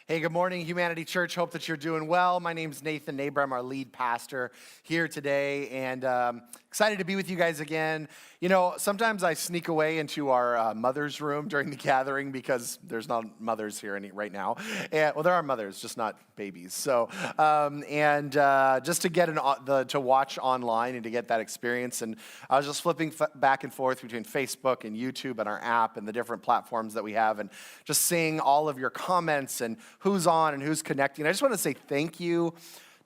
Hey, good morning, Humanity Church. Hope that you're doing well. My name's Nathan Neighbor. I'm our lead pastor here today, and excited to be with you guys again. You know, sometimes I sneak away into our mother's room during the gathering because there's not mothers here right now. Well, there are mothers, just not babies. So, just to get to watch online and to get that experience. And I was just flipping back and forth between Facebook and YouTube and our app and the different platforms that we have, and just seeing all of your comments and who's on and who's connecting. I just want to say thank you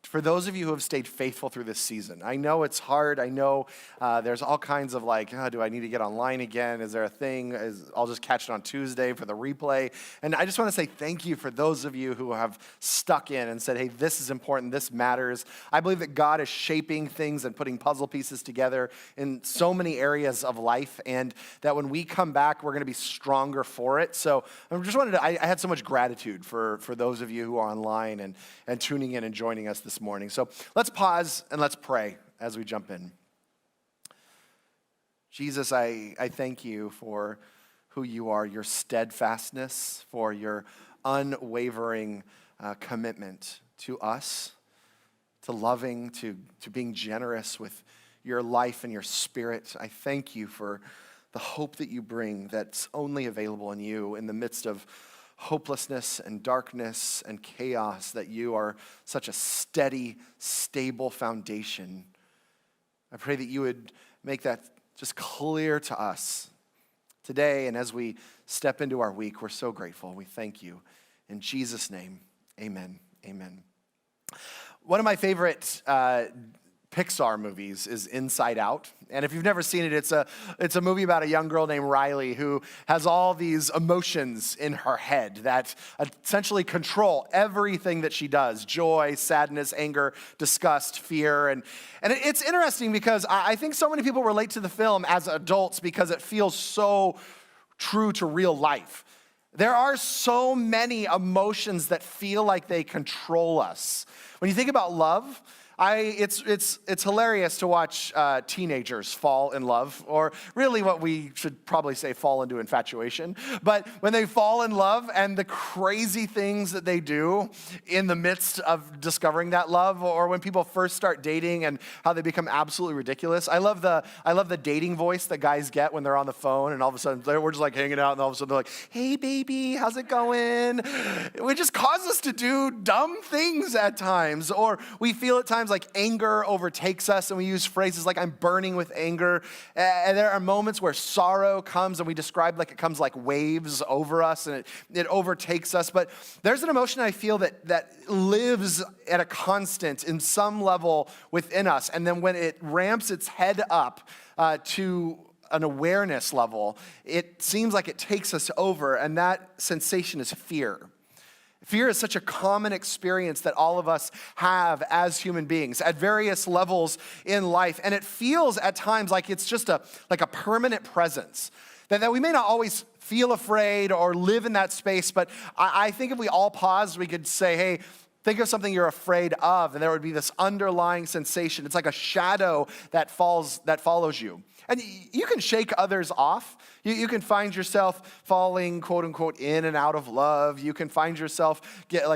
for those of you who have stayed faithful through this season. I know it's hard. I know there's all kinds of do I need to get online again? Is there a thing? I'll just catch it on Tuesday for the replay. And I just want to say thank you for those of you who have stuck in and said, hey, this is important. This matters. I believe that God is shaping things and putting puzzle pieces together in so many areas of life, and that when we come back, we're going to be stronger for it. So I just I had so much gratitude for those of you who are online and tuning in and joining us this morning. So let's pause and let's pray as we jump in. Jesus, I thank you for who you are, your steadfastness, for your unwavering commitment to us, to loving, to being generous with your life and your spirit. I thank you for the hope that you bring that's only available in you in the midst of hopelessness and darkness and chaos, that you are such a steady, stable foundation. I pray that you would make that just clear to us today, and as we step into our week, we're so grateful. We thank you. In Jesus' name, amen. Amen. One of my favorite Pixar movies is Inside Out. And if you've never seen it, it's a movie about a young girl named Riley who has all these emotions in her head that essentially control everything that she does: joy, sadness, anger, disgust, fear. And it's interesting because I think so many people relate to the film as adults because it feels so true to real life. There are so many emotions that feel like they control us. When you think about love, it's hilarious to watch teenagers fall in love, or really what we should probably say, fall into infatuation. But when they fall in love and the crazy things that they do in the midst of discovering that love, or when people first start dating and how they become absolutely ridiculous. I love the dating voice that guys get when they're on the phone, and all of a sudden we're just like hanging out, and all of a sudden they're like, "Hey baby, how's it going?" It just causes us to do dumb things at times, or we feel at times like anger overtakes us, and we use phrases like "I'm burning with anger." And there are moments where sorrow comes, and we describe like it comes like waves over us, and it overtakes us. But there's an emotion I feel that lives at a constant in some level within us, and then when it ramps its head up to an awareness level, it seems like it takes us over, and that sensation is fear. Fear is such a common experience that all of us have as human beings at various levels in life. And it feels at times like it's just a permanent presence. That we may not always feel afraid or live in that space, but I think if we all paused, we could say, hey, think of something you're afraid of, and there would be this underlying sensation. It's like a shadow that follows you. And you can shake others off. You can find yourself falling, quote unquote, in and out of love. You can find yourself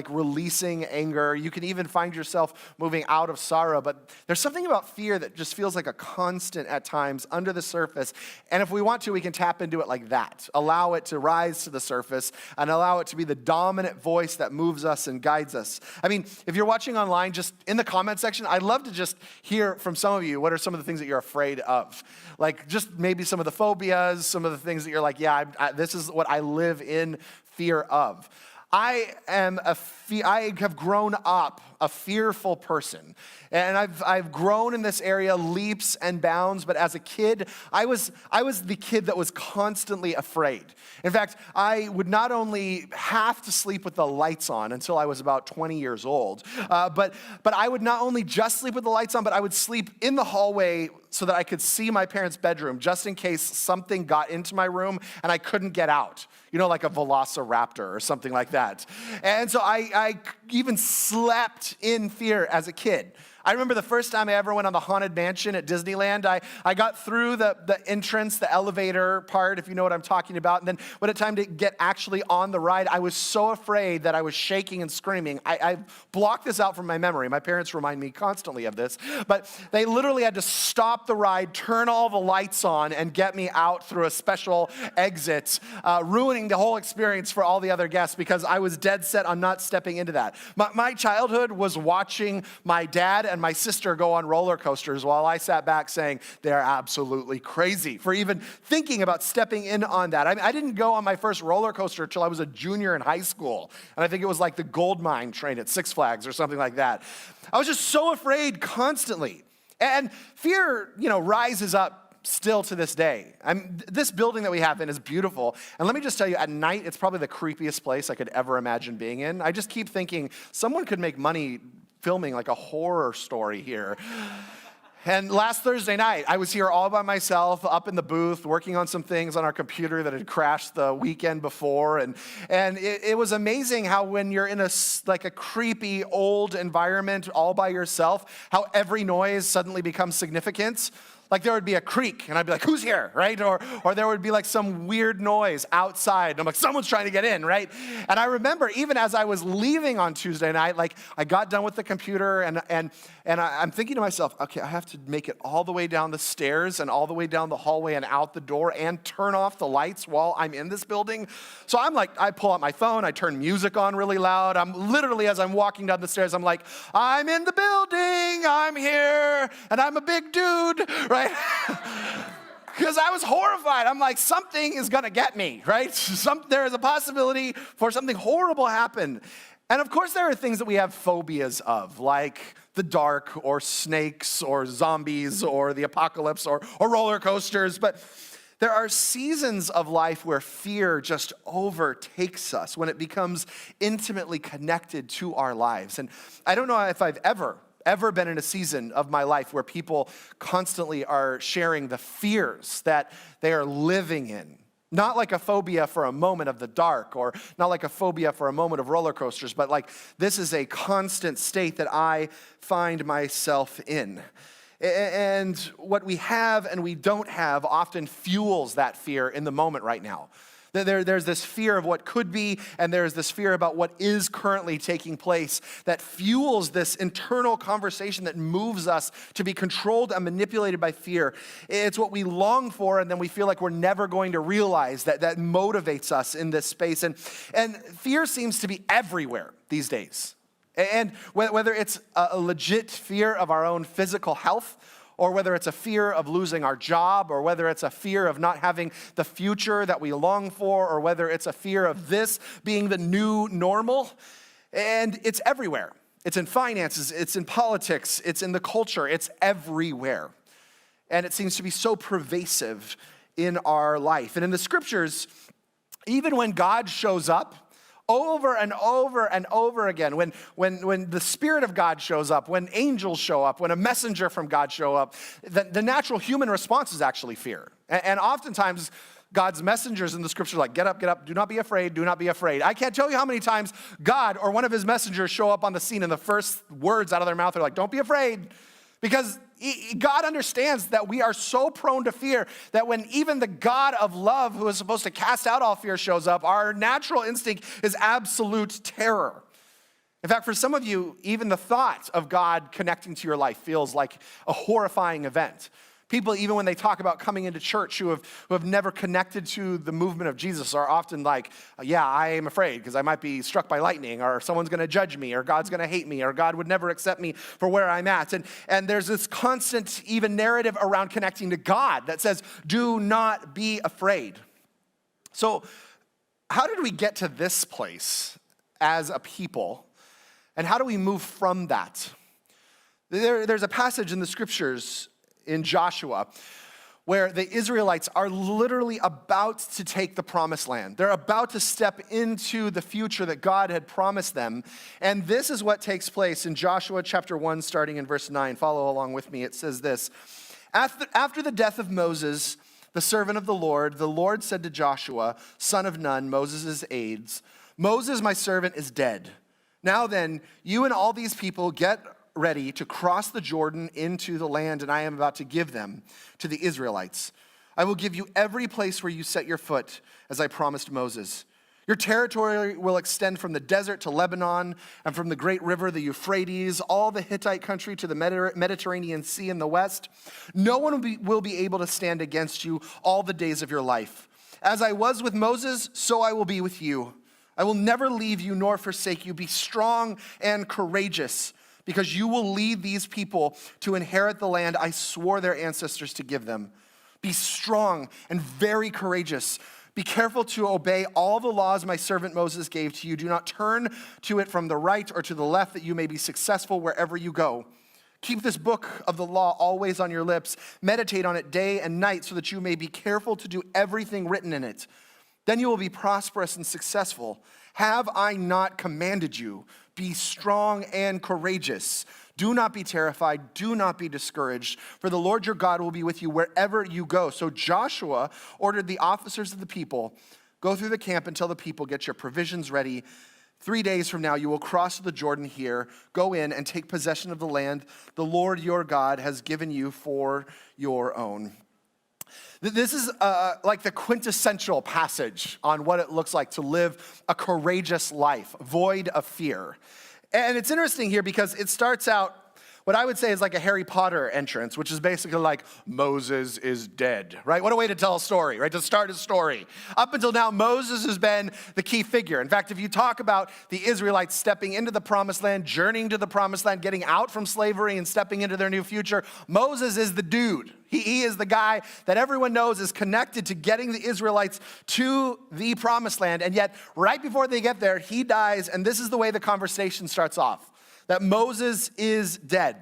releasing anger. You can even find yourself moving out of sorrow. But there's something about fear that just feels like a constant at times under the surface. And if we want to, we can tap into it like that. Allow it to rise to the surface and allow it to be the dominant voice that moves us and guides us. I mean, if you're watching online, just in the comment section, I'd love to just hear from some of you, what are some of the things that you're afraid of? Like just maybe some of the phobias, some of the things that you're like, yeah, this is what I live in fear of. I have grown up a fearful person, and I've grown in this area leaps and bounds. But as a kid, I was the kid that was constantly afraid. In fact, I would not only have to sleep with the lights on until I was about 20 years old, but I would not only just sleep with the lights on, but I would sleep in the hallway so that I could see my parents' bedroom, just in case something got into my room and I couldn't get out. You know, like a velociraptor or something like that. And so I even slept in fear as a kid. I remember the first time I ever went on the Haunted Mansion at Disneyland. I got through the entrance, the elevator part, if you know what I'm talking about. And then when it time to get actually on the ride, I was so afraid that I was shaking and screaming. I blocked this out from my memory. My parents remind me constantly of this. But they literally had to stop the ride, turn all the lights on, and get me out through a special exit, ruining the whole experience for all the other guests because I was dead set on not stepping into that. My childhood was watching my dad and my sister go on roller coasters while I sat back saying, they're absolutely crazy for even thinking about stepping in on that. I didn't go on my first roller coaster until I was a junior in high school. And I think it was like the Gold Mine train at Six Flags or something like that. I was just so afraid constantly. And fear, rises up still to this day. This building that we have in is beautiful. And let me just tell you, at night, it's probably the creepiest place I could ever imagine being in. I just keep thinking someone could make money filming like a horror story here. And last Thursday night, I was here all by myself, up in the booth, working on some things on our computer that had crashed the weekend before. And it was amazing how when you're in a creepy old environment all by yourself, how every noise suddenly becomes significant. Like there would be a creak, and I'd be like, who's here, right? Or there would be like some weird noise outside, and I'm like, someone's trying to get in, right? And I remember even as I was leaving on Tuesday night, like I got done with the computer, and I'm thinking to myself, okay, I have to make it all the way down the stairs and all the way down the hallway and out the door and turn off the lights while I'm in this building. So I'm like, I pull out my phone, I turn music on really loud. I'm literally, as I'm walking down the stairs, I'm like, I'm in the building, I'm here, and I'm a big dude, right? Because I was horrified. I'm like, something is going to get me, right? There is a possibility for something horrible to happen. And of course, there are things that we have phobias of, like the dark or snakes or zombies or the apocalypse or roller coasters. But there are seasons of life where fear just overtakes us, when it becomes intimately connected to our lives. And I don't know if I've ever been in a season of my life where people constantly are sharing the fears that they are living in. Not like a phobia for a moment of the dark, or not like a phobia for a moment of roller coasters, but like this is a constant state that I find myself in. And what we have and we don't have often fuels that fear in the moment right now. There's this fear of what could be, and there's this fear about what is currently taking place that fuels this internal conversation that moves us to be controlled and manipulated by fear. It's what we long for, and then we feel like we're never going to realize that motivates us in this space. And fear seems to be everywhere these days. And whether it's a legit fear of our own physical health, or whether it's a fear of losing our job, or whether it's a fear of not having the future that we long for, or whether it's a fear of this being the new normal. And it's everywhere. It's in finances, it's in politics, it's in the culture, it's everywhere. And it seems to be so pervasive in our life. And in the scriptures, even when God shows up, over and over and over again, when the Spirit of God shows up, when angels show up, when a messenger from God show up, the natural human response is actually fear. And oftentimes, God's messengers in the scripture are like, get up, do not be afraid, do not be afraid. I can't tell you how many times God or one of his messengers show up on the scene and the first words out of their mouth are like, don't be afraid. Because God understands that we are so prone to fear that when even the God of love, who is supposed to cast out all fear, shows up, our natural instinct is absolute terror. In fact, for some of you, even the thought of God connecting to your life feels like a horrifying event. People, even when they talk about coming into church who have never connected to the movement of Jesus, are often like, yeah, I am afraid because I might be struck by lightning, or someone's going to judge me, or God's going to hate me, or God would never accept me for where I'm at. And there's this constant even narrative around connecting to God that says, do not be afraid. So how did we get to this place as a people? And how do we move from that? There's a passage in the scriptures in Joshua where the Israelites are literally about to take the promised land. They're about to step into the future that God had promised them. And this is what takes place in Joshua chapter 1, starting in verse 9. Follow along with me. It says this: After the death of Moses, the servant of the Lord said to Joshua, son of Nun, Moses' aides, Moses, my servant, is dead. Now then, you and all these people get ready to cross the Jordan into the land, and I am about to give them to the Israelites. I will give you every place where you set your foot, as I promised Moses. Your territory will extend from the desert to Lebanon, and from the great river, the Euphrates, all the Hittite country to the Mediterranean Sea in the west. No one will be able to stand against you all the days of your life. As I was with Moses, so I will be with you. I will never leave you nor forsake you. Be strong and courageous, because you will lead these people to inherit the land I swore their ancestors to give them. Be strong and very courageous. Be careful to obey all the laws my servant Moses gave to you. Do not turn to it from the right or to the left, that you may be successful wherever you go. Keep this book of the law always on your lips. Meditate on it day and night, so that you may be careful to do everything written in it. Then you will be prosperous and successful. Have I not commanded you? Be strong and courageous. Do not be terrified. Do not be discouraged, for the Lord your God will be with you wherever you go. So Joshua ordered the officers of the people, go through the camp until the people get your provisions ready. 3 days from now, you will cross the Jordan here, go in and take possession of the land the Lord your God has given you for your own. This is like the quintessential passage on what it looks like to live a courageous life, void of fear. And it's interesting here because it starts out what I would say is like a Harry Potter entrance, which is basically like Moses is dead, right? What a way to tell a story, right? To start a story. Up until now, Moses has been the key figure. In fact, if you talk about the Israelites stepping into the promised land, journeying to the promised land, getting out from slavery and stepping into their new future, Moses is the dude. He is the guy that everyone knows is connected to getting the Israelites to the promised land. And yet, right before they get there, he dies, and this is the way the conversation starts off. That Moses is dead.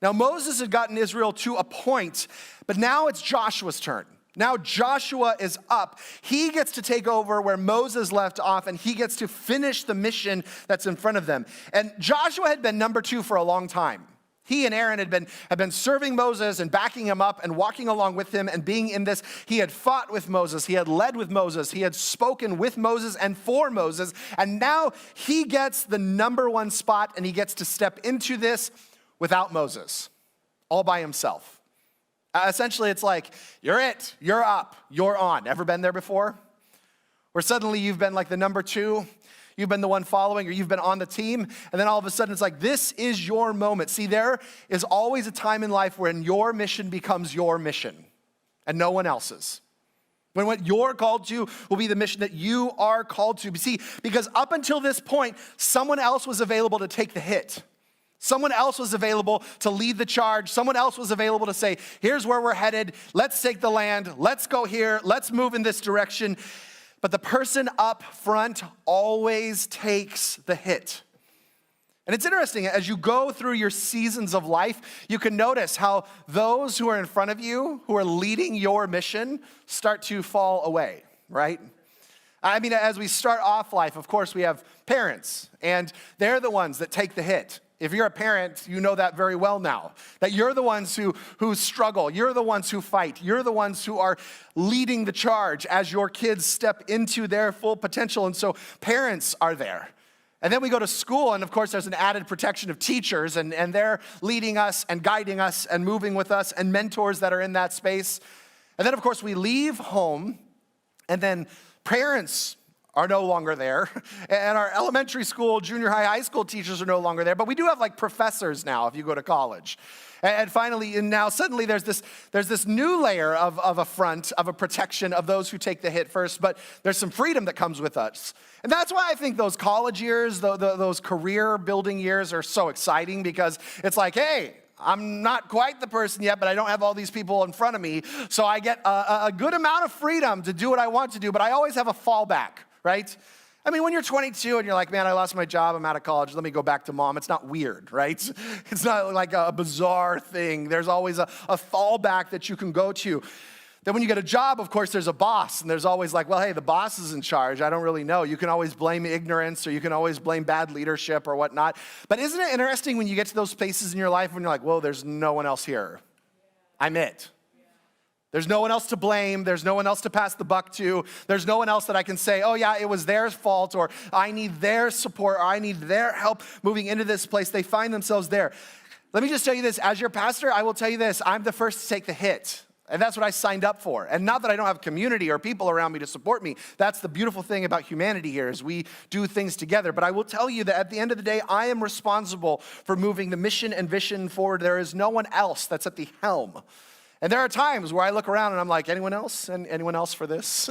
Now, Moses had gotten Israel to a point, but now it's Joshua's turn. Now Joshua is up. He gets to take over where Moses left off, and he gets to finish the mission that's in front of them. And Joshua had been number 2 for a long time. He and Aaron had been serving Moses and backing him up and walking along with him and being in this. He had fought with Moses. He had led with Moses. He had spoken with Moses and for Moses. And now he gets the number 1 spot, and he gets to step into this without Moses, all by himself. Essentially, it's like, you're it, you're up, you're on. Ever been there before? Where suddenly you've been like the number 2, you've been the one following, or you've been on the team, and then all of a sudden it's like, this is your moment. See, there is always a time in life when your mission becomes your mission and no one else's. When what you're called to will be the mission that you are called to. See, because up until this point, someone else was available to take the hit. Someone else was available to lead the charge. Someone else was available to say, here's where we're headed. Let's take the land. Let's go here. Let's move in this direction. But the person up front always takes the hit. And it's interesting, as you go through your seasons of life, you can notice how those who are in front of you, who are leading your mission, start to fall away, right? I mean, as we start off life, of course, we have parents, and they're the ones that take the hit. If you're a parent, you know that very well now, that you're the ones who struggle. You're the ones who fight. You're the ones who are leading the charge as your kids step into their full potential. And so parents are there. And then we go to school, and of course, there's an added protection of teachers, and they're leading us and guiding us and moving with us, and mentors that are in that space. And then, of course, we leave home, and then parents are no longer there. And our elementary school, junior high, high school teachers are no longer there. But we do have like professors now if you go to college. And finally, and now suddenly there's this new layer of a front, of a protection of those who take the hit first. But there's some freedom that comes with us. And that's why I think those college years, those career building years are so exciting, because it's like, hey, I'm not quite the person yet, but I don't have all these people in front of me. So I get a good amount of freedom to do what I want to do, but I always have a fallback. Right? I mean, when you're 22 and you're like, man, I lost my job, I'm out of college, let me go back to mom. It's not weird, right? It's not like a bizarre thing. There's always a fallback that you can go to. Then when you get a job, of course, there's a boss, and there's always like, well, hey, the boss is in charge. I don't really know. You can always blame ignorance, or you can always blame bad leadership or whatnot. But isn't it interesting when you get to those places in your life when you're like, whoa, there's no one else here. I'm it. There's no one else to blame. There's no one else to pass the buck to. There's no one else that I can say, oh yeah, it was their fault, or I need their support, or I need their help moving into this place. They find themselves there. Let me just tell you this, as your pastor, I will tell you this, I'm the first to take the hit. And that's what I signed up for. And not that I don't have community or people around me to support me. That's the beautiful thing about humanity here is we do things together. But I will tell you that at the end of the day, I am responsible for moving the mission and vision forward. There is no one else that's at the helm. And there are times where I look around and I'm like, anyone else? And anyone else for this?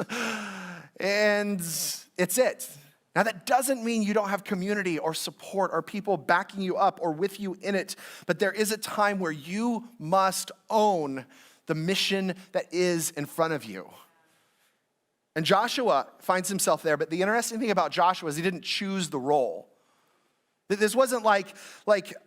And it's it. Now that doesn't mean you don't have community or support or people backing you up or with you in it. But there is a time where you must own the mission that is in front of you. And Joshua finds himself there, but the interesting thing about Joshua is he didn't choose the role. This wasn't like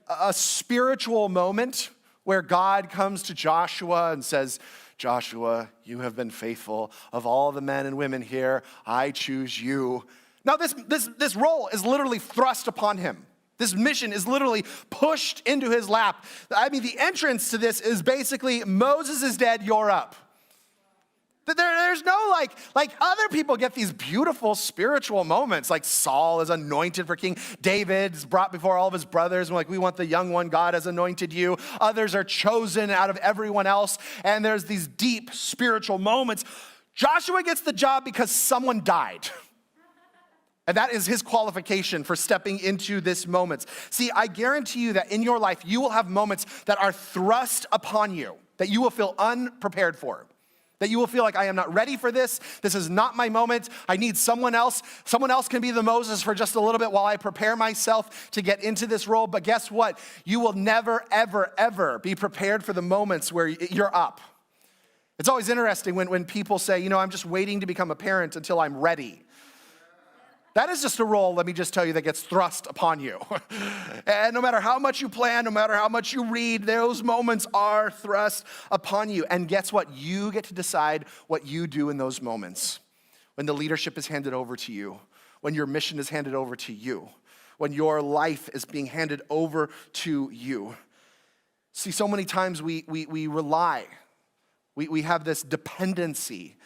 a spiritual moment where God comes to Joshua and says, Joshua, you have been faithful. Of all the men and women here, I choose you. No, this role is literally thrust upon him. This mission is literally pushed into his lap. I mean, the entrance to this is basically, Moses is dead, you're up. There's no like other people get these beautiful spiritual moments, like Saul is anointed for king. David is brought before all of his brothers, and like, we want the young one, God has anointed you. Others are chosen out of everyone else, and there's these deep spiritual moments. Joshua gets the job because someone died. And that is his qualification for stepping into this moment. See, I guarantee you that in your life, you will have moments that are thrust upon you, that you will feel unprepared for, that you will feel like, I am not ready for this. This is not my moment. I need someone else. Someone else can be the Moses for just a little bit while I prepare myself to get into this role. But guess what? You will never, ever, ever be prepared for the moments where you're up. It's always interesting when people say, I'm just waiting to become a parent until I'm ready. That is just a role, let me just tell you, that gets thrust upon you. And no matter how much you plan, no matter how much you read, those moments are thrust upon you. And guess what? You get to decide what you do in those moments. When the leadership is handed over to you, when your mission is handed over to you, when your life is being handed over to you. See, so many times we rely, we have this dependency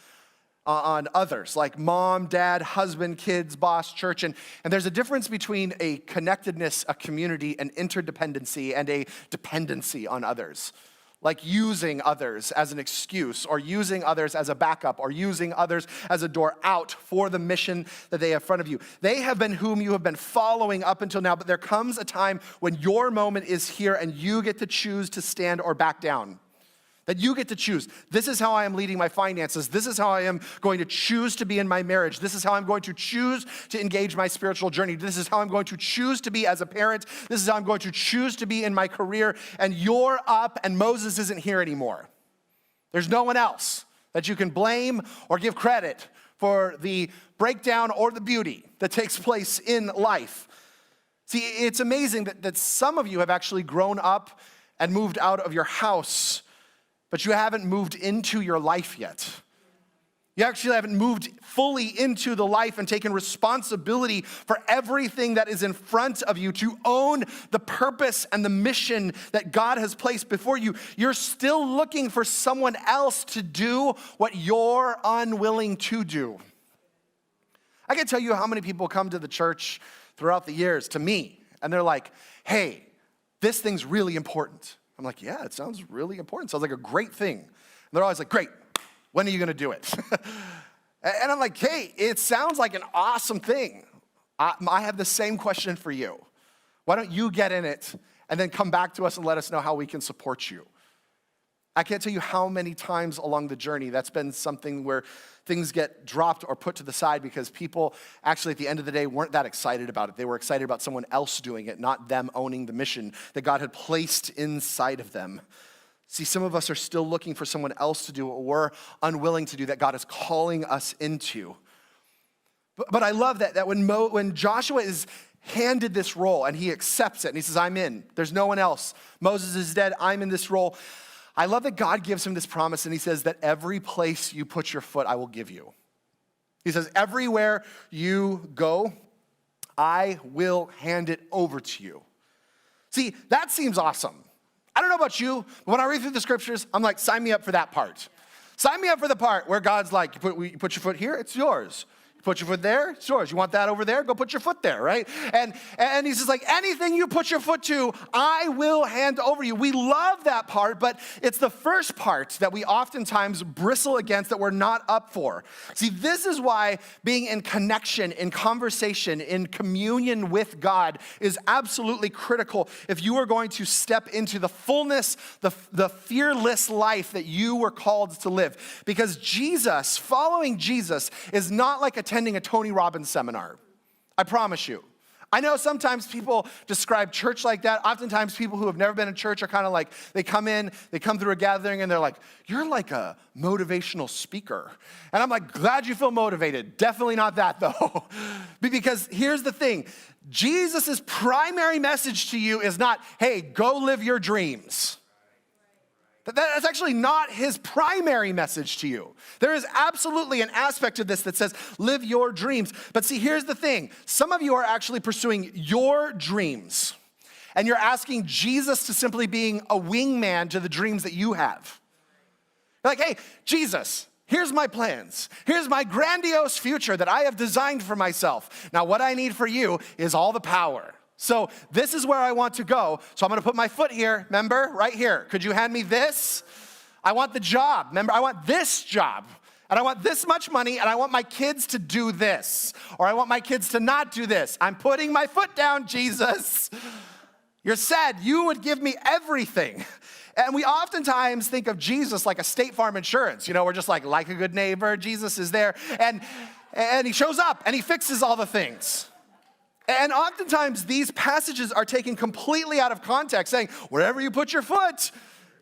on others, like mom, dad, husband, kids, boss, church. And there's a difference between a connectedness, a community, an interdependency, and a dependency on others. Like using others as an excuse, or using others as a backup, or using others as a door out for the mission that they have in front of you. They have been whom you have been following up until now, but there comes a time when your moment is here and you get to choose to stand or back down. That you get to choose. This is how I am leading my finances. This is how I am going to choose to be in my marriage. This is how I'm going to choose to engage my spiritual journey. This is how I'm going to choose to be as a parent. This is how I'm going to choose to be in my career. And you're up and Moses isn't here anymore. There's no one else that you can blame or give credit for the breakdown or the beauty that takes place in life. See, it's amazing that some of you have actually grown up and moved out of your house, but you haven't moved into your life yet. You actually haven't moved fully into the life and taken responsibility for everything that is in front of you to own the purpose and the mission that God has placed before you. You're still looking for someone else to do what you're unwilling to do. I can tell you how many people come to the church throughout the years to me, and they're like, hey, this thing's really important. I'm like, yeah, it sounds really important. Sounds like a great thing. And they're always like, great, when are you going to do it? And I'm like, hey, it sounds like an awesome thing. I have the same question for you. Why don't you get in it and then come back to us and let us know how we can support you? I can't tell you how many times along the journey that's been something where things get dropped or put to the side because people actually at the end of the day weren't that excited about it. They were excited about someone else doing it, not them owning the mission that God had placed inside of them. See, some of us are still looking for someone else to do what we're unwilling to do, that God is calling us into. But I love that when Joshua is handed this role and he accepts it and he says, I'm in. There's no one else. Moses is dead. I'm in this role. I love that God gives him this promise and he says that every place you put your foot, I will give you. He says, everywhere you go, I will hand it over to you. See, that seems awesome. I don't know about you, but when I read through the scriptures, I'm like, sign me up for that part. Sign me up for the part where God's like, you put your foot here, it's yours. You put your foot there, it's yours. You want that over there? Go put your foot there, right? And he's just like, anything you put your foot to, I will hand over you. We love that part, but it's the first part that we oftentimes bristle against, that we're not up for. See, this is why being in connection, in conversation, in communion with God is absolutely critical if you are going to step into the fullness, the fearless life that you were called to live. Because Jesus, following Jesus, is not like attending a Tony Robbins seminar. I promise you. I know sometimes people describe church like that. Oftentimes people who have never been in church are kind of like, they come through a gathering and they're like, you're like a motivational speaker. And I'm like, glad you feel motivated. Definitely not that though. Because here's the thing. Jesus' primary message to you is not, hey, go live your dreams. That's actually not his primary message to you. There is absolutely an aspect of this that says, live your dreams. But see, here's the thing. Some of you are actually pursuing your dreams, and you're asking Jesus to simply being a wingman to the dreams that you have. You're like, hey, Jesus, here's my plans. Here's my grandiose future that I have designed for myself. Now, what I need for you is all the power. So this is where I want to go. So I'm going to put my foot here, remember, right here. Could you hand me this? I want the job. Remember, I want this job. And I want this much money, and I want my kids to do this. Or I want my kids to not do this. I'm putting my foot down, Jesus. You're said you would give me everything. And we oftentimes think of Jesus like a State Farm insurance. You know, we're just like a good neighbor. Jesus is there. And he shows up, and he fixes all the things. And oftentimes these passages are taken completely out of context, saying, wherever you put your foot,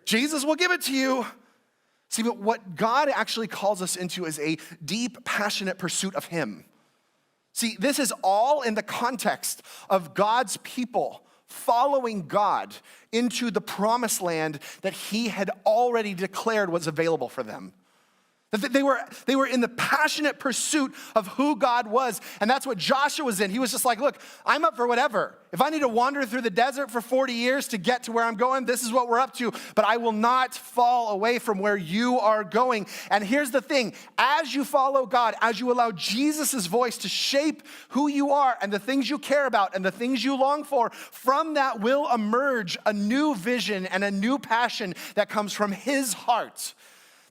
Jesus will give it to you. See, but what God actually calls us into is a deep, passionate pursuit of him. See, this is all in the context of God's people following God into the promised land that he had already declared was available for them. They were in the passionate pursuit of who God was. And that's what Joshua was in. He was just like, look, I'm up for whatever. If I need to wander through the desert for 40 years to get to where I'm going, this is what we're up to. But I will not fall away from where you are going. And here's the thing. As you follow God, as you allow Jesus' voice to shape who you are and the things you care about and the things you long for, from that will emerge a new vision and a new passion that comes from his heart.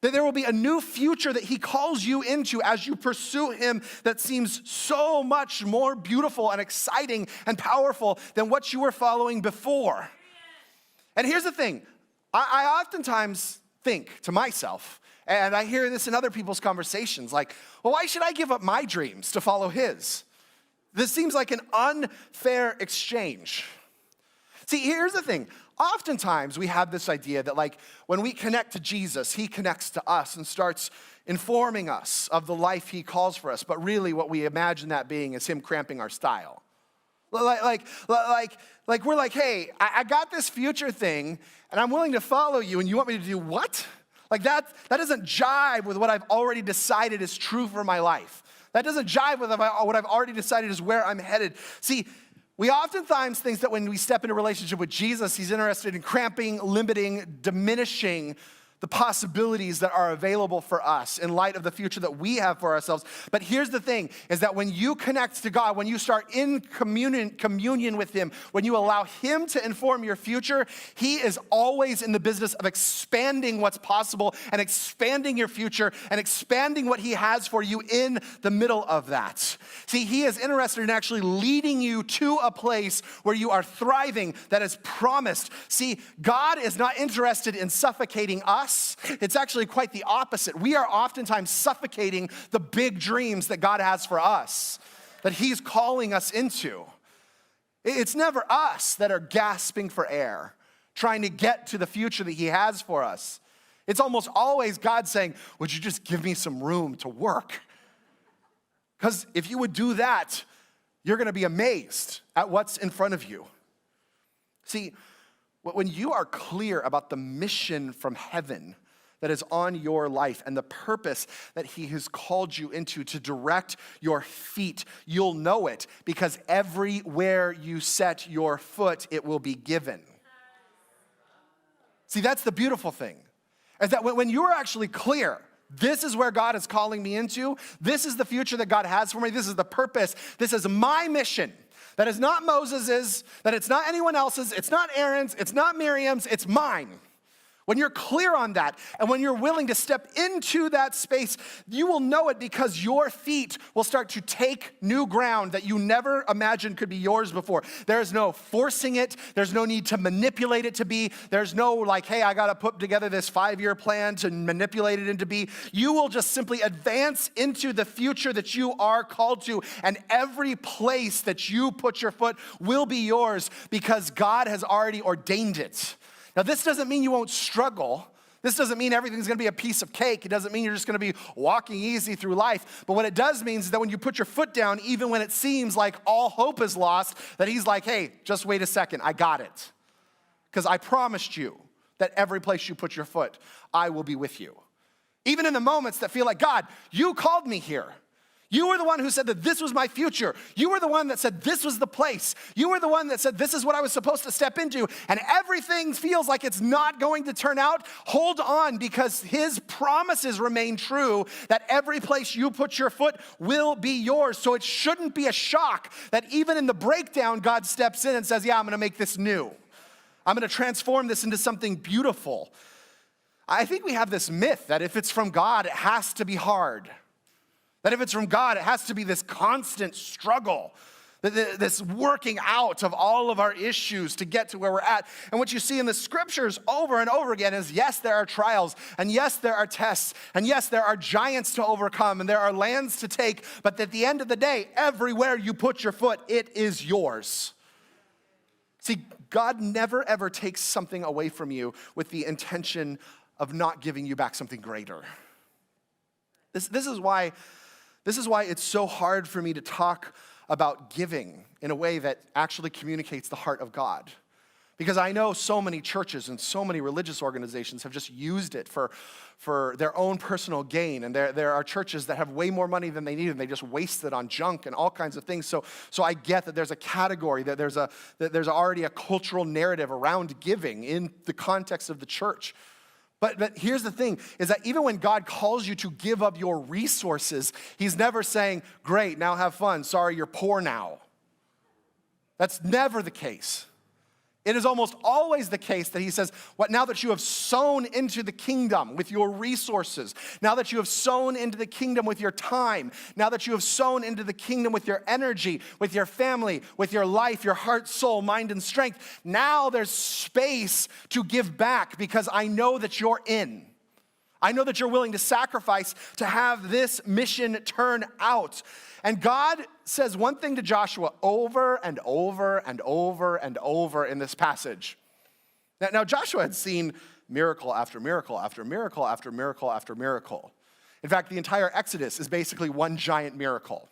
That there will be a new future that he calls you into as you pursue him that seems so much more beautiful and exciting and powerful than what you were following before. And here's the thing. I oftentimes think to myself, and I hear this in other people's conversations, like, well, why should I give up my dreams to follow his? This seems like an unfair exchange. See, here's the thing. Oftentimes we have this idea that like when we connect to Jesus, he connects to us and starts informing us of the life he calls for us. But really what we imagine that being is him cramping our style. Like we're like, hey, I got this future thing and I'm willing to follow you, and you want me to do what? Like that doesn't jive with what I've already decided is true for my life. That doesn't jive with what I've already decided is where I'm headed. See, we oftentimes think that when we step into a relationship with Jesus, he's interested in cramping, limiting, diminishing the possibilities that are available for us in light of the future that we have for ourselves. But here's the thing, is that when you connect to God, when you start in communion with him, when you allow him to inform your future, he is always in the business of expanding what's possible and expanding your future and expanding what he has for you in the middle of that. See, he is interested in actually leading you to a place where you are thriving that is promised. See, God is not interested in suffocating us. It's actually quite the opposite. We are oftentimes suffocating the big dreams that God has for us, that he's calling us into. It's never us that are gasping for air, trying to get to the future that he has for us. It's almost always God saying, would you just give me some room to work? Because if you would do that, you're going to be amazed at what's in front of you. See, when you are clear about the mission from heaven that is on your life and the purpose that he has called you into to direct your feet, you'll know it because everywhere you set your foot, it will be given. See, that's the beautiful thing, is that when you're actually clear This is where God is calling me into. This is the future that God has for me. This is the purpose. This is my mission. That is not Moses's, that it's not anyone else's, it's not Aaron's, it's not Miriam's, it's mine. When you're clear on that, and when you're willing to step into that space, you will know it because your feet will start to take new ground that you never imagined could be yours before. There's no forcing it. There's no need to manipulate it to be. There's no like, hey, I got to put together this 5-year plan to manipulate it into be. You will just simply advance into the future that you are called to, and every place that you put your foot will be yours because God has already ordained it. Now, this doesn't mean you won't struggle. This doesn't mean everything's going to be a piece of cake. It doesn't mean you're just going to be walking easy through life. But what it does mean is that when you put your foot down, even when it seems like all hope is lost, that he's like, hey, just wait a second. I got it. Because I promised you that every place you put your foot, I will be with you. Even in the moments that feel like, God, you called me here. You were the one who said that this was my future. You were the one that said this was the place. You were the one that said this is what I was supposed to step into. And everything feels like it's not going to turn out. Hold on, because his promises remain true that every place you put your foot will be yours. So it shouldn't be a shock that even in the breakdown, God steps in and says, yeah, I'm going to make this new. I'm going to transform this into something beautiful. I think we have this myth that if it's from God, it has to be hard. That if it's from God, it has to be this constant struggle, this working out of all of our issues to get to where we're at. And what you see in the scriptures over and over again is, yes, there are trials, and yes, there are tests, and yes, there are giants to overcome, and there are lands to take, but at the end of the day, everywhere you put your foot, it is yours. See, God never, ever takes something away from you with the intention of not giving you back something greater. This is why it's so hard for me to talk about giving in a way that actually communicates the heart of God. Because I know so many churches and so many religious organizations have just used it for their own personal gain. And there are churches that have way more money than they need, and they just waste it on junk and all kinds of things. So I get that there's a category, that there's already a cultural narrative around giving in the context of the church. But here's the thing, is that even when God calls you to give up your resources, he's never saying, great, now have fun. Sorry, you're poor now. That's never the case. It is almost always the case that he says, what, now that you have sown into the kingdom with your resources, now that you have sown into the kingdom with your time, now that you have sown into the kingdom with your energy, with your family, with your life, your heart, soul, mind, and strength, now there's space to give back because I know that you're in. I know that you're willing to sacrifice to have this mission turn out. And God says one thing to Joshua over and over and over and over in this passage. Now Joshua had seen miracle after miracle after miracle after miracle after miracle. In fact, the entire Exodus is basically one giant miracle.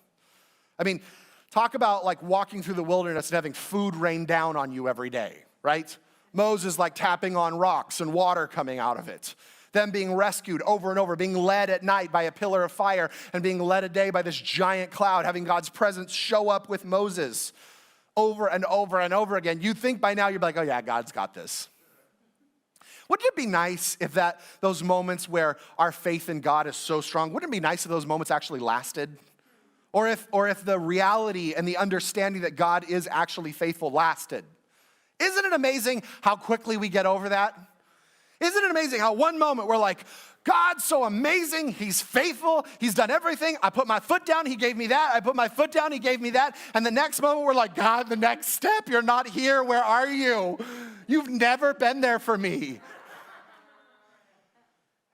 I mean, talk about like walking through the wilderness and having food rain down on you every day, right? Moses like tapping on rocks and water coming out of it. Them being rescued over and over, being led at night by a pillar of fire, and being led a day by this giant cloud, having God's presence show up with Moses over and over and over again. You'd think by now, you'd be like, oh yeah, God's got this. Wouldn't it be nice if those moments where our faith in God is so strong, wouldn't it be nice if those moments actually lasted? Or if the reality and the understanding that God is actually faithful lasted? Isn't it amazing how quickly we get over that? Isn't it amazing how one moment we're like, God's so amazing, he's faithful, he's done everything. I put my foot down, he gave me that. I put my foot down, he gave me that. And the next moment we're like, God, the next step, you're not here, where are you? You've never been there for me.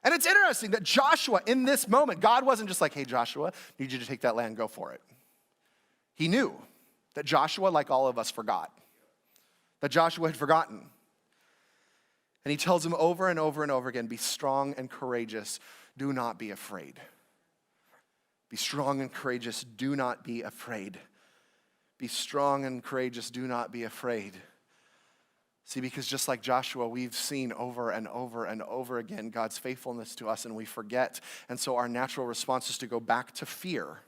And it's interesting that Joshua, in this moment, God wasn't just like, hey, Joshua, I need you to take that land, go for it. He knew that Joshua, like all of us, forgot. That Joshua had forgotten. And he tells him over and over and over again, be strong and courageous. Do not be afraid. Be strong and courageous. Do not be afraid. Be strong and courageous. Do not be afraid. See, because just like Joshua, we've seen over and over and over again God's faithfulness to us, and we forget. And so our natural response is to go back to fear,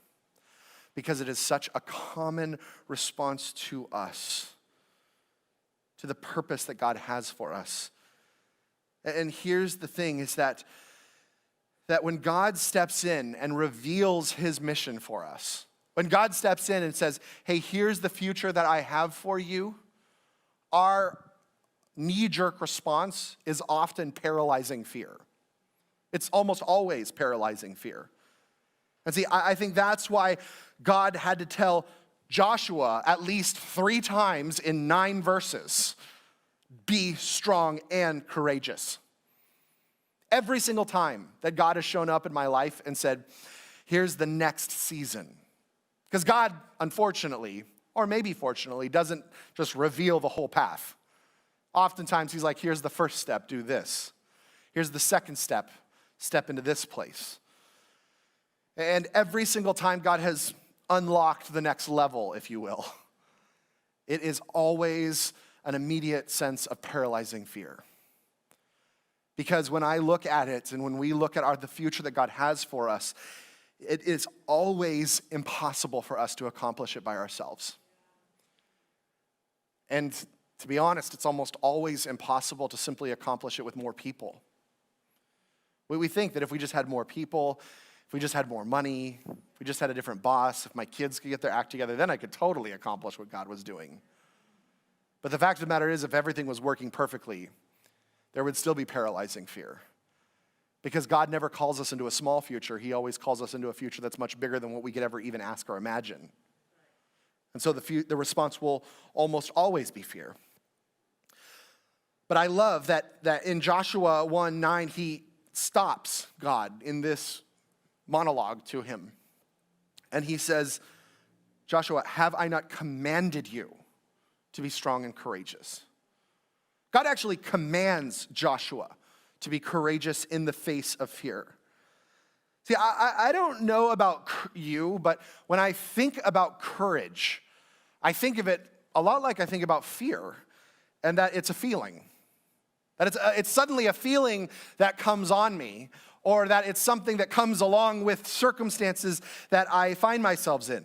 because it is such a common response to us, to the purpose that God has for us. And here's the thing, is that that when God steps in and reveals his mission for us, when God steps in and says, hey, here's the future that I have for you, our knee-jerk response is often paralyzing fear. It's almost always paralyzing fear. And see, I think that's why God had to tell Joshua at least 3 times in 9 verses, be strong and courageous. Every single time that God has shown up in my life and said, here's the next season. Because God, unfortunately, or maybe fortunately, doesn't just reveal the whole path. Oftentimes he's like, here's the first step, do this. Here's the second step, step into this place. And every single time God has unlocked the next level, if you will, it is always an immediate sense of paralyzing fear. Because when I look at it and when we look at the future that God has for us, it is always impossible for us to accomplish it by ourselves. And to be honest, it's almost always impossible to simply accomplish it with more people. We think that if we just had more people, if we just had more money, if we just had a different boss, if my kids could get their act together, then I could totally accomplish what God was doing. But the fact of the matter is, if everything was working perfectly, there would still be paralyzing fear. Because God never calls us into a small future. He always calls us into a future that's much bigger than what we could ever even ask or imagine. And so the response will almost always be fear. But I love that in Joshua 1:9, he stops God in this monologue to him. And he says, Joshua, have I not commanded you to be strong and courageous? God actually commands Joshua to be courageous in the face of fear. See, I don't know about you, but when I think about courage, I think of it a lot like I think about fear, and that it's a feeling. That it's suddenly a feeling that comes on me, or that it's something that comes along with circumstances that I find myself in.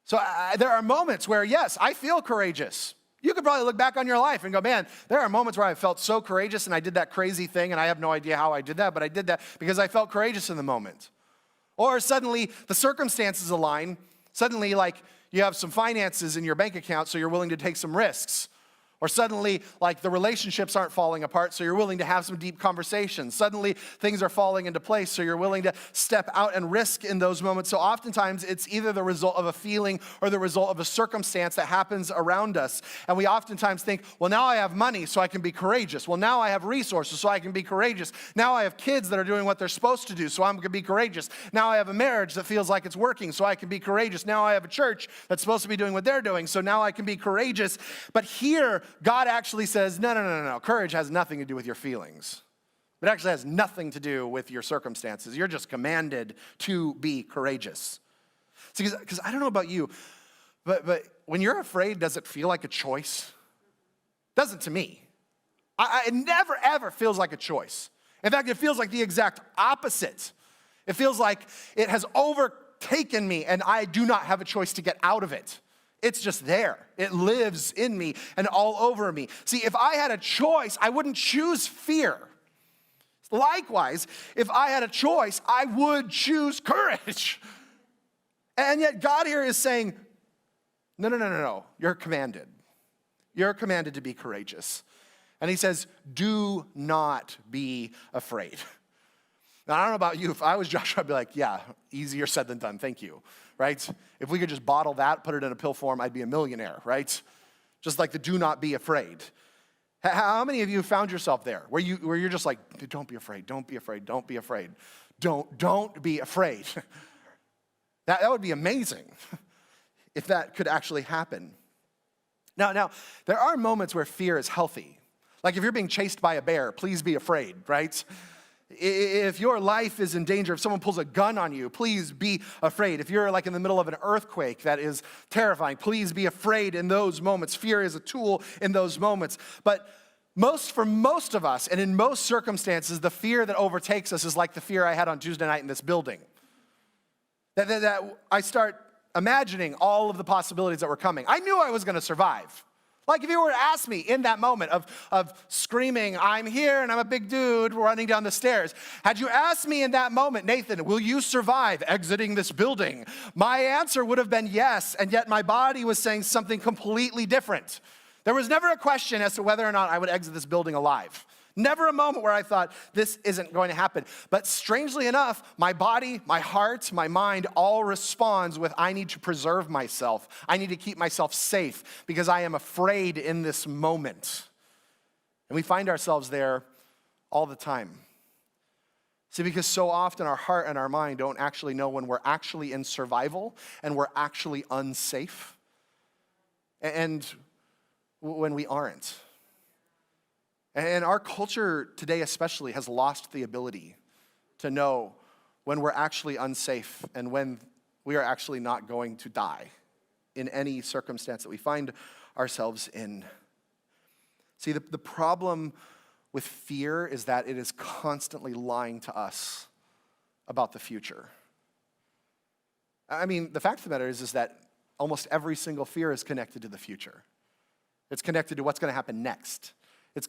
So there are moments where, yes, I feel courageous. You could probably look back on your life and go, man, there are moments where I felt so courageous and I did that crazy thing and I have no idea how I did that, but I did that because I felt courageous in the moment. Or suddenly the circumstances align. Suddenly, like, you have some finances in your bank account, so you're willing to take some risks. Or suddenly, like, the relationships aren't falling apart, so you're willing to have some deep conversations. Suddenly, things are falling into place, so you're willing to step out and risk in those moments. So oftentimes, it's either the result of a feeling or the result of a circumstance that happens around us. And we oftentimes think, well, now I have money, so I can be courageous. Well, now I have resources, so I can be courageous. Now I have kids that are doing what they're supposed to do, so I'm going to be courageous. Now I have a marriage that feels like it's working, so I can be courageous. Now I have a church that's supposed to be doing what they're doing, so now I can be courageous. But here, God actually says, no. Courage has nothing to do with your feelings. It actually has nothing to do with your circumstances. You're just commanded to be courageous. Because I don't know about you, but when you're afraid, does it feel like a choice? It doesn't to me. It never, ever feels like a choice. In fact, it feels like the exact opposite. It feels like it has overtaken me and I do not have a choice to get out of it. It's just there. It lives in me and all over me. See, if I had a choice, I wouldn't choose fear. Likewise, if I had a choice, I would choose courage. And yet God here is saying, no. You're commanded. You're commanded to be courageous. And he says, do not be afraid. Now, I don't know about you. If I was Joshua, I'd be like, yeah, easier said than done. Thank you, right? If we could just bottle that, put it in a pill form, I'd be a millionaire, right? Just like the do not be afraid. How many of you found yourself there where you're just like, don't be afraid, don't be afraid, don't be afraid. Don't be afraid. That would be amazing if that could actually happen. Now, there are moments where fear is healthy. Like if you're being chased by a bear, please be afraid, right? If your life is in danger, if someone pulls a gun on you, please be afraid. If you're like in the middle of an earthquake that is terrifying, please be afraid in those moments. Fear is a tool in those moments. But for most of us, and in most circumstances, the fear that overtakes us is like the fear I had on Tuesday night in this building. That I start imagining all of the possibilities that were coming. I knew I was going to survive. Like if you were to ask me in that moment of screaming, I'm here and I'm a big dude running down the stairs. Had you asked me in that moment, Nathan, will you survive exiting this building? My answer would have been yes, and yet my body was saying something completely different. There was never a question as to whether or not I would exit this building alive. Never a moment where I thought, this isn't going to happen. But strangely enough, my body, my heart, my mind all responds with, I need to preserve myself. I need to keep myself safe because I am afraid in this moment. And we find ourselves there all the time. See, because so often our heart and our mind don't actually know when we're actually in survival and we're actually unsafe. And when we aren't. And our culture today especially has lost the ability to know when we're actually unsafe and when we are actually not going to die in any circumstance that we find ourselves in. See, the problem with fear is that it is constantly lying to us about the future. I mean, the fact of the matter is that almost every single fear is connected to the future. It's connected to what's going to happen next.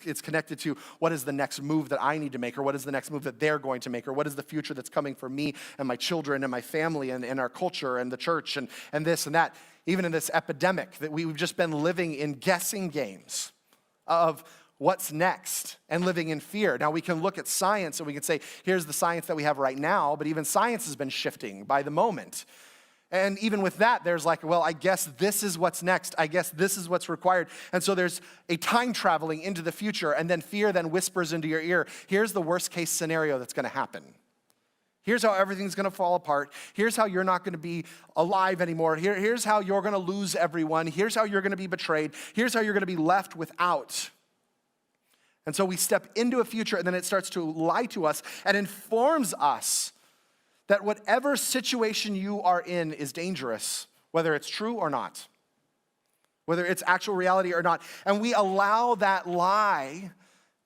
It's connected to what is the next move that I need to make, or what is the next move that they're going to make, or what is the future that's coming for me and my children and my family and our culture and the church and this and that. Even in this epidemic that we've just been living in guessing games of what's next and living in fear. Now we can look at science and we can say, here's the science that we have right now, but even science has been shifting by the moment. And even with that, there's like, well, I guess this is what's next. I guess this is what's required. And so there's a time traveling into the future, and then fear then whispers into your ear, here's the worst case scenario that's going to happen. Here's how everything's going to fall apart. Here's how you're not going to be alive anymore. Here's how you're going to lose everyone. Here's how you're going to be betrayed. Here's how you're going to be left without. And so we step into a future, and then it starts to lie to us and informs us that whatever situation you are in is dangerous, whether it's true or not, whether it's actual reality or not. And we allow that lie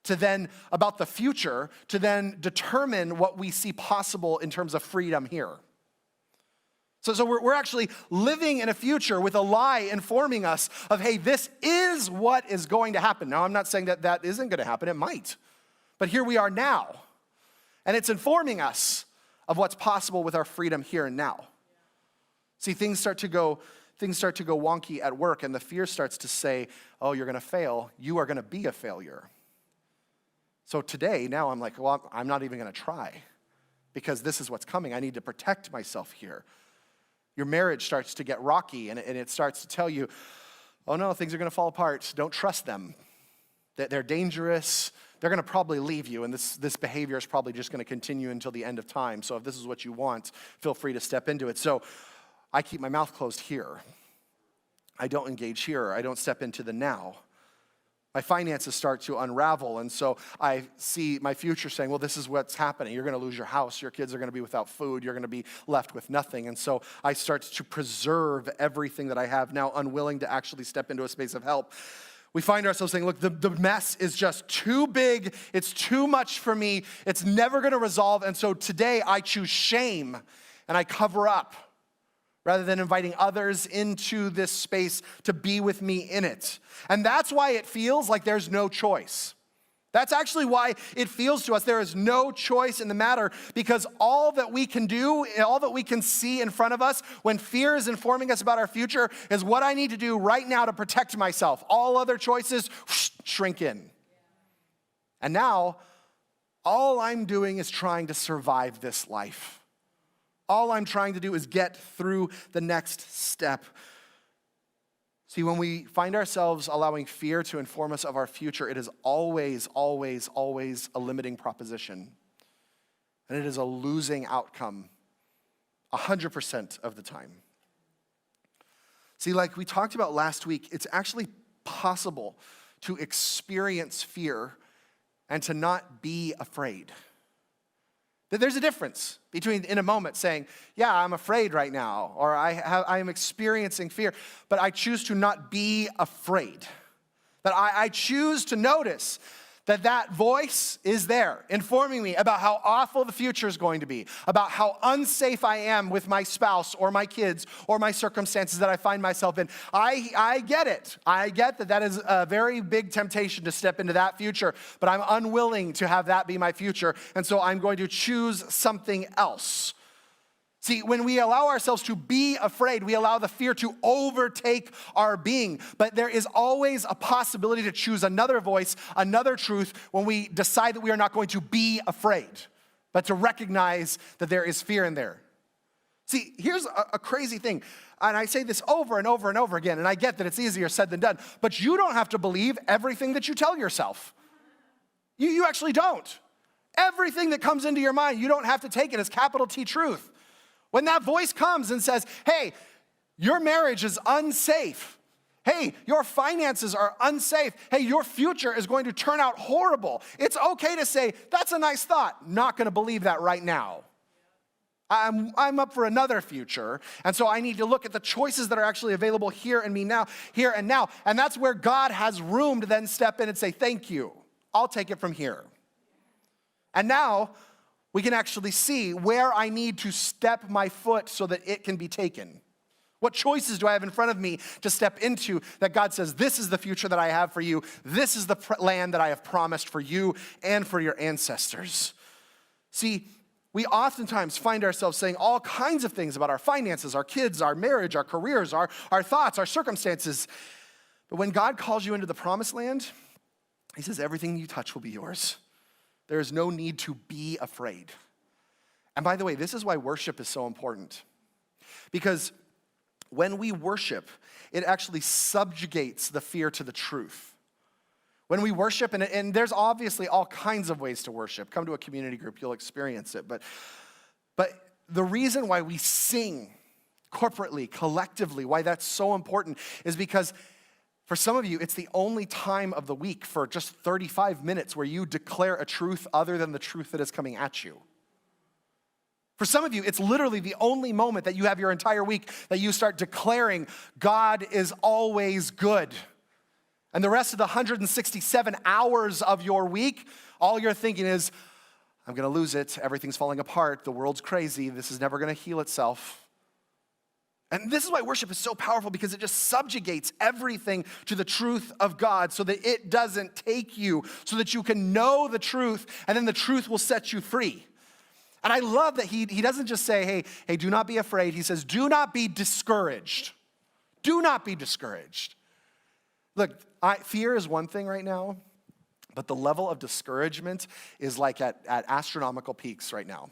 to then, about the future, to then determine what we see possible in terms of freedom here. So we're actually living in a future with a lie informing us of, hey, this is what is going to happen. Now, I'm not saying that isn't going to happen. It might. But here we are now. And it's informing us of what's possible with our freedom here and now. See, things start to go wonky at work, and the fear starts to say, oh, you're going to fail. You are going to be a failure. So today, now I'm like, well, I'm not even going to try because this is what's coming. I need to protect myself here. Your marriage starts to get rocky, and it starts to tell you, oh no, things are going to fall apart. Don't trust them. They're dangerous. They're going to probably leave you, and this behavior is probably just going to continue until the end of time. So if this is what you want, feel free to step into it. So I keep my mouth closed here. I don't engage here. I don't step into the now. My finances start to unravel, and so I see my future saying, well, this is what's happening. You're going to lose your house. Your kids are going to be without food. You're going to be left with nothing. And so I start to preserve everything that I have, now unwilling to actually step into a space of help. We find ourselves saying, look, the mess is just too big. It's too much for me. It's never going to resolve. And so today I choose shame and I cover up rather than inviting others into this space to be with me in it. And that's why it feels like there's no choice. That's actually why it feels to us there is no choice in the matter, because all that we can do, all that we can see in front of us when fear is informing us about our future is what I need to do right now to protect myself. All other choices shrink in. And now, all I'm doing is trying to survive this life. All I'm trying to do is get through the next step. See, when we find ourselves allowing fear to inform us of our future, it is always, always, always a limiting proposition. And it is a losing outcome 100% of the time. See, like we talked about last week, it's actually possible to experience fear and to not be afraid. There's a difference between in a moment saying, yeah, I'm afraid right now, or I am experiencing fear, but I choose to not be afraid. That I choose to notice that voice is there, informing me about how awful the future is going to be, about how unsafe I am with my spouse or my kids or my circumstances that I find myself in. I get it. I get that is a very big temptation to step into that future, but I'm unwilling to have that be my future, and so I'm going to choose something else. See, when we allow ourselves to be afraid, we allow the fear to overtake our being. But there is always a possibility to choose another voice, another truth, when we decide that we are not going to be afraid, but to recognize that there is fear in there. See, here's a crazy thing, and I say this over and over and over again, and I get that it's easier said than done, but you don't have to believe everything that you tell yourself. You actually don't. Everything that comes into your mind, you don't have to take it as capital T truth. When that voice comes and says, hey, your marriage is unsafe. Hey, your finances are unsafe. Hey, your future is going to turn out horrible. It's okay to say, that's a nice thought. Not going to believe that right now. I'm up for another future. And so I need to look at the choices that are actually available here and here and now. And that's where God has room to then step in and say, thank you. I'll take it from here. And now we can actually see where I need to step my foot so that it can be taken. What choices do I have in front of me to step into that God says, this is the future that I have for you. This is the land that I have promised for you and for your ancestors. See, we oftentimes find ourselves saying all kinds of things about our finances, our kids, our marriage, our careers, our thoughts, our circumstances. But when God calls you into the promised land, he says everything you touch will be yours. There is no need to be afraid. And by the way, this is why worship is so important. Because when we worship, it actually subjugates the fear to the truth. When we worship, and there's obviously all kinds of ways to worship. Come to a community group, you'll experience it. But the reason why we sing corporately, collectively, why that's so important is because for some of you, it's the only time of the week for just 35 minutes where you declare a truth other than the truth that is coming at you. For some of you, it's literally the only moment that you have your entire week that you start declaring God is always good. And the rest of the 167 hours of your week, all you're thinking is, I'm going to lose it. Everything's falling apart. The world's crazy. This is never going to heal itself. And this is why worship is so powerful, because it just subjugates everything to the truth of God so that it doesn't take you, so that you can know the truth, and then the truth will set you free. And I love that he doesn't just say, hey, do not be afraid. He says, do not be discouraged. Do not be discouraged. Look, fear is one thing right now, but the level of discouragement is like at astronomical peaks right now.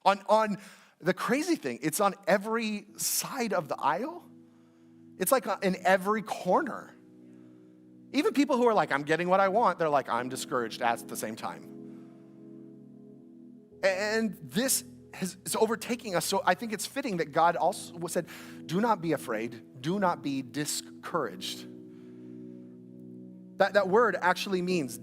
On the crazy thing, it's on every side of the aisle. It's like in every corner. Even people who are like, I'm getting what I want, they're like, I'm discouraged at the same time. And this is overtaking us. So I think it's fitting that God also said, do not be afraid. Do not be discouraged. That word actually means,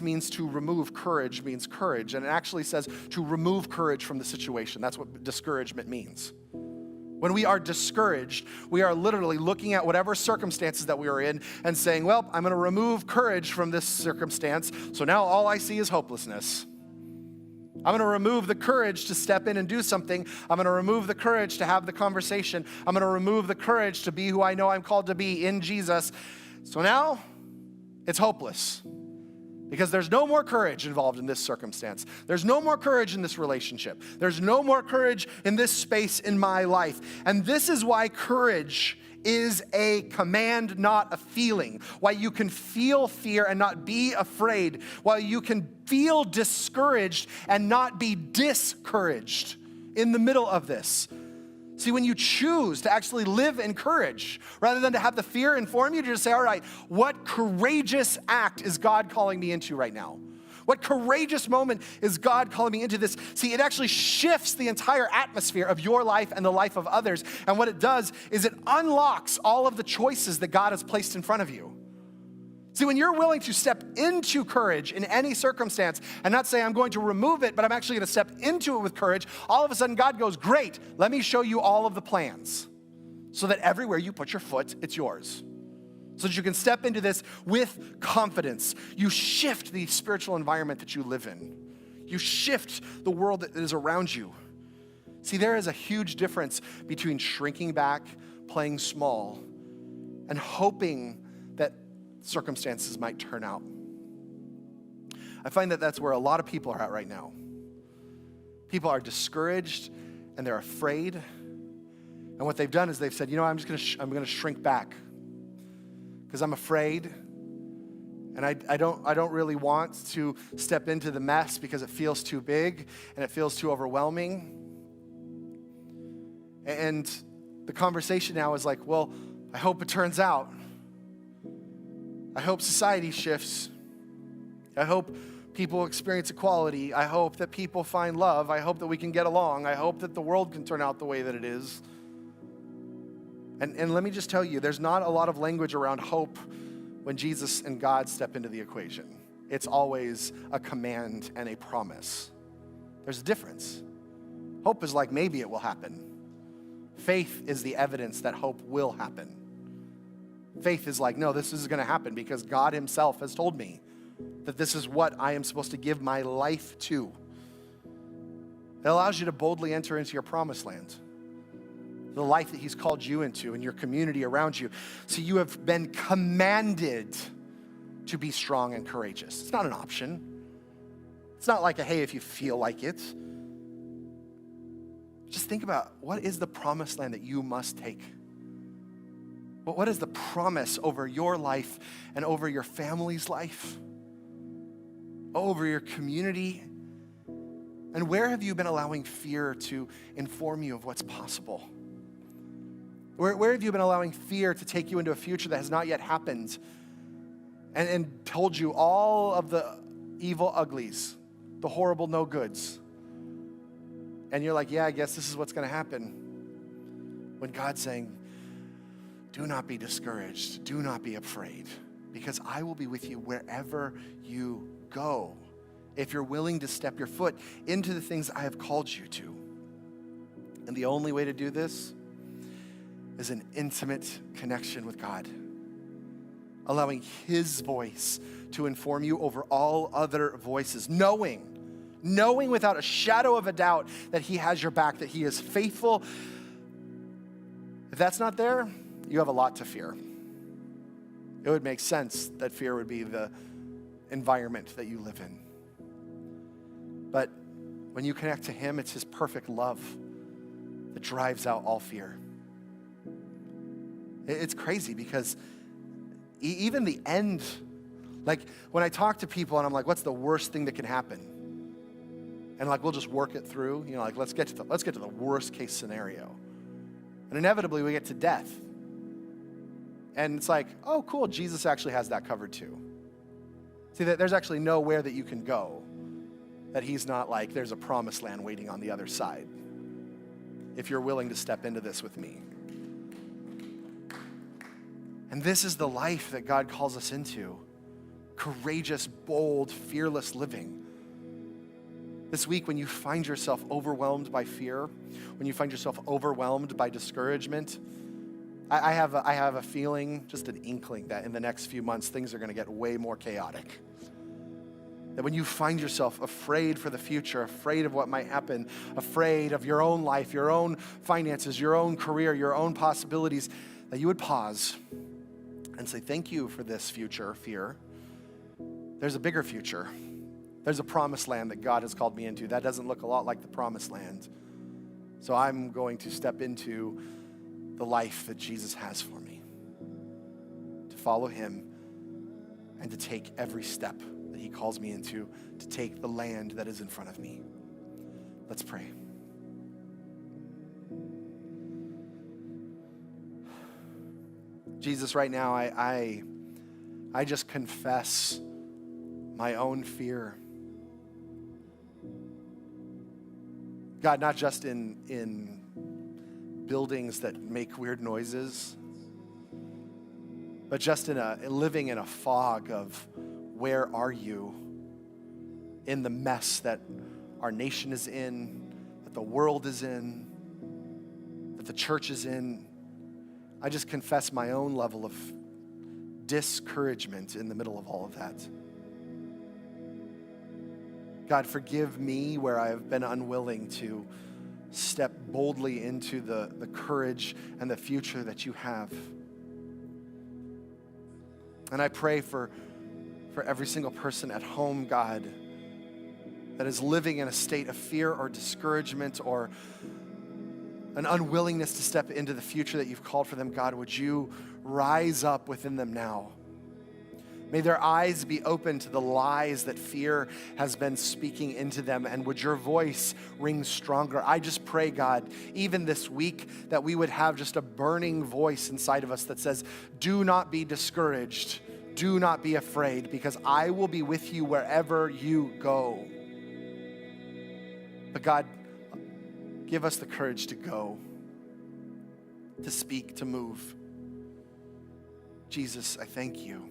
means to remove, courage means courage. And it actually says to remove courage from the situation. That's what discouragement means. When we are discouraged, we are literally looking at whatever circumstances that we are in and saying, well, I'm going to remove courage from this circumstance. So now all I see is hopelessness. I'm going to remove the courage to step in and do something. I'm going to remove the courage to have the conversation. I'm going to remove the courage to be who I know I'm called to be in Jesus. So now it's hopeless, because there's no more courage involved in this circumstance. There's no more courage in this relationship. There's no more courage in this space in my life. And this is why courage is a command, not a feeling. Why you can feel fear and not be afraid. Why you can feel discouraged and not be discouraged in the middle of this. See, when you choose to actually live in courage, rather than to have the fear inform you, to just say, all right, what courageous act is God calling me into right now? What courageous moment is God calling me into this? See, it actually shifts the entire atmosphere of your life and the life of others. And what it does is it unlocks all of the choices that God has placed in front of you. See, when you're willing to step into courage in any circumstance and not say, I'm going to remove it, but I'm actually going to step into it with courage, all of a sudden God goes, great, let me show you all of the plans so that everywhere you put your foot, it's yours. so that you can step into this with confidence. You shift the spiritual environment that you live in. You shift the world that is around you. See, there is a huge difference between shrinking back, playing small, and hoping that circumstances might turn out. I find that that's where a lot of people are at right now. People are discouraged and they're afraid. And what they've done is they've said, I'm going to shrink back because I'm afraid. And I don't really want to step into the mess because it feels too big and it feels too overwhelming. And the conversation now is like, well, I hope it turns out. I hope society shifts. I hope people experience equality. I hope that people find love. I hope that we can get along. I hope that the world can turn out the way that it is. And let me just tell you, there's not a lot of language around hope when Jesus and God step into the equation. It's always a command and a promise. There's a difference. Hope is like maybe it will happen. Faith is the evidence that hope will happen. Faith is like, no, this is going to happen because God himself has told me that this is what I am supposed to give my life to. It allows you to boldly enter into your promised land, the life that he's called you into and your community around you. So you have been commanded to be strong and courageous. It's not an option. It's not like a, hey, if you feel like it. Just think about, what is the promised land that you must take? What is the promise over your life and over your family's life? Over your community? And where have you been allowing fear to inform you of what's possible? Where have you been allowing fear to take you into a future that has not yet happened and told you all of the evil uglies, the horrible no goods? And you're like, yeah, I guess this is what's going to happen. When God's saying, do not be discouraged. Do not be afraid, because I will be with you wherever you go if you're willing to step your foot into the things I have called you to. And the only way to do this is an intimate connection with God, allowing his voice to inform you over all other voices, knowing without a shadow of a doubt that he has your back, that he is faithful. If that's not there, you have a lot to fear. It would make sense that fear would be the environment that you live in. But when you connect to him, it's his perfect love that drives out all fear. It's crazy because even the end, like when I talk to people and I'm like, what's the worst thing that can happen? And like, we'll just work it through, like let's get to the worst case scenario. And inevitably we get to death. And it's like, oh, cool, Jesus actually has that covered too. See, that there's actually nowhere that you can go that he's not like, there's a promised land waiting on the other side if you're willing to step into this with me. And this is the life that God calls us into. Courageous, bold, fearless living. This week, when you find yourself overwhelmed by fear, when you find yourself overwhelmed by discouragement, I have a feeling, just an inkling, that in the next few months, things are going to get way more chaotic. That when you find yourself afraid for the future, afraid of what might happen, afraid of your own life, your own finances, your own career, your own possibilities, that you would pause and say, thank you for this future fear. There's a bigger future. There's a promised land that God has called me into. That doesn't look a lot like the promised land. So I'm going to step into the life that Jesus has for me, to follow him and to take every step that he calls me into, to take the land that is in front of me. Let's pray. Jesus, right now, I just confess my own fear. God, not just in buildings that make weird noises, but just living in a fog of where are you in the mess that our nation is in, that the world is in, that the church is in. I just confess my own level of discouragement in the middle of all of that. God, forgive me where I have been unwilling to step boldly into the courage and the future that you have. And I pray for every single person at home, God, that is living in a state of fear or discouragement or an unwillingness to step into the future that you've called for them. God, would you rise up within them now? May their eyes be open to the lies that fear has been speaking into them, and would your voice ring stronger? I just pray, God, even this week, that we would have just a burning voice inside of us that says, do not be discouraged, do not be afraid, because I will be with you wherever you go. But God, give us the courage to go, to speak, to move. Jesus, I thank you.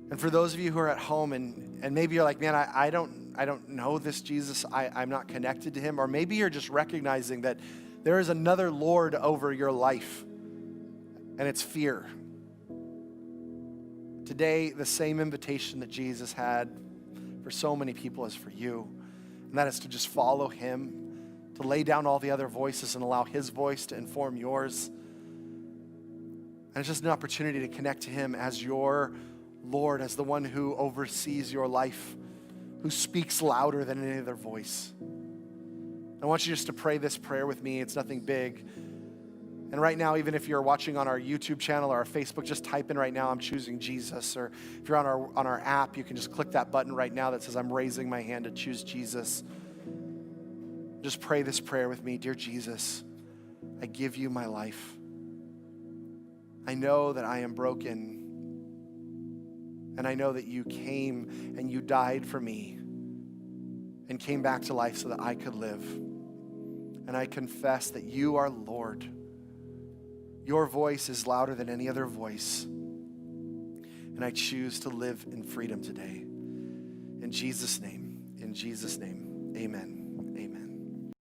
And for those of you who are at home and maybe you're like, man, I don't know this Jesus, I'm not connected to him, or maybe you're just recognizing that there is another Lord over your life, and it's fear. Today, the same invitation that Jesus had for so many people is for you, and that is to just follow him, to lay down all the other voices and allow his voice to inform yours. And it's just an opportunity to connect to him as your Lord, as the one who oversees your life, who speaks louder than any other voice. I want you just to pray this prayer with me. It's nothing big. And right now, even if you're watching on our YouTube channel or our Facebook, just type in right now, I'm choosing Jesus. Or if you're on our app, you can just click that button right now that says, I'm raising my hand to choose Jesus. Just pray this prayer with me. Dear Jesus, I give you my life. I know that I am broken. And I know that you came and you died for me and came back to life so that I could live. And I confess that you are Lord. Your voice is louder than any other voice. And I choose to live in freedom today. In Jesus' name, amen.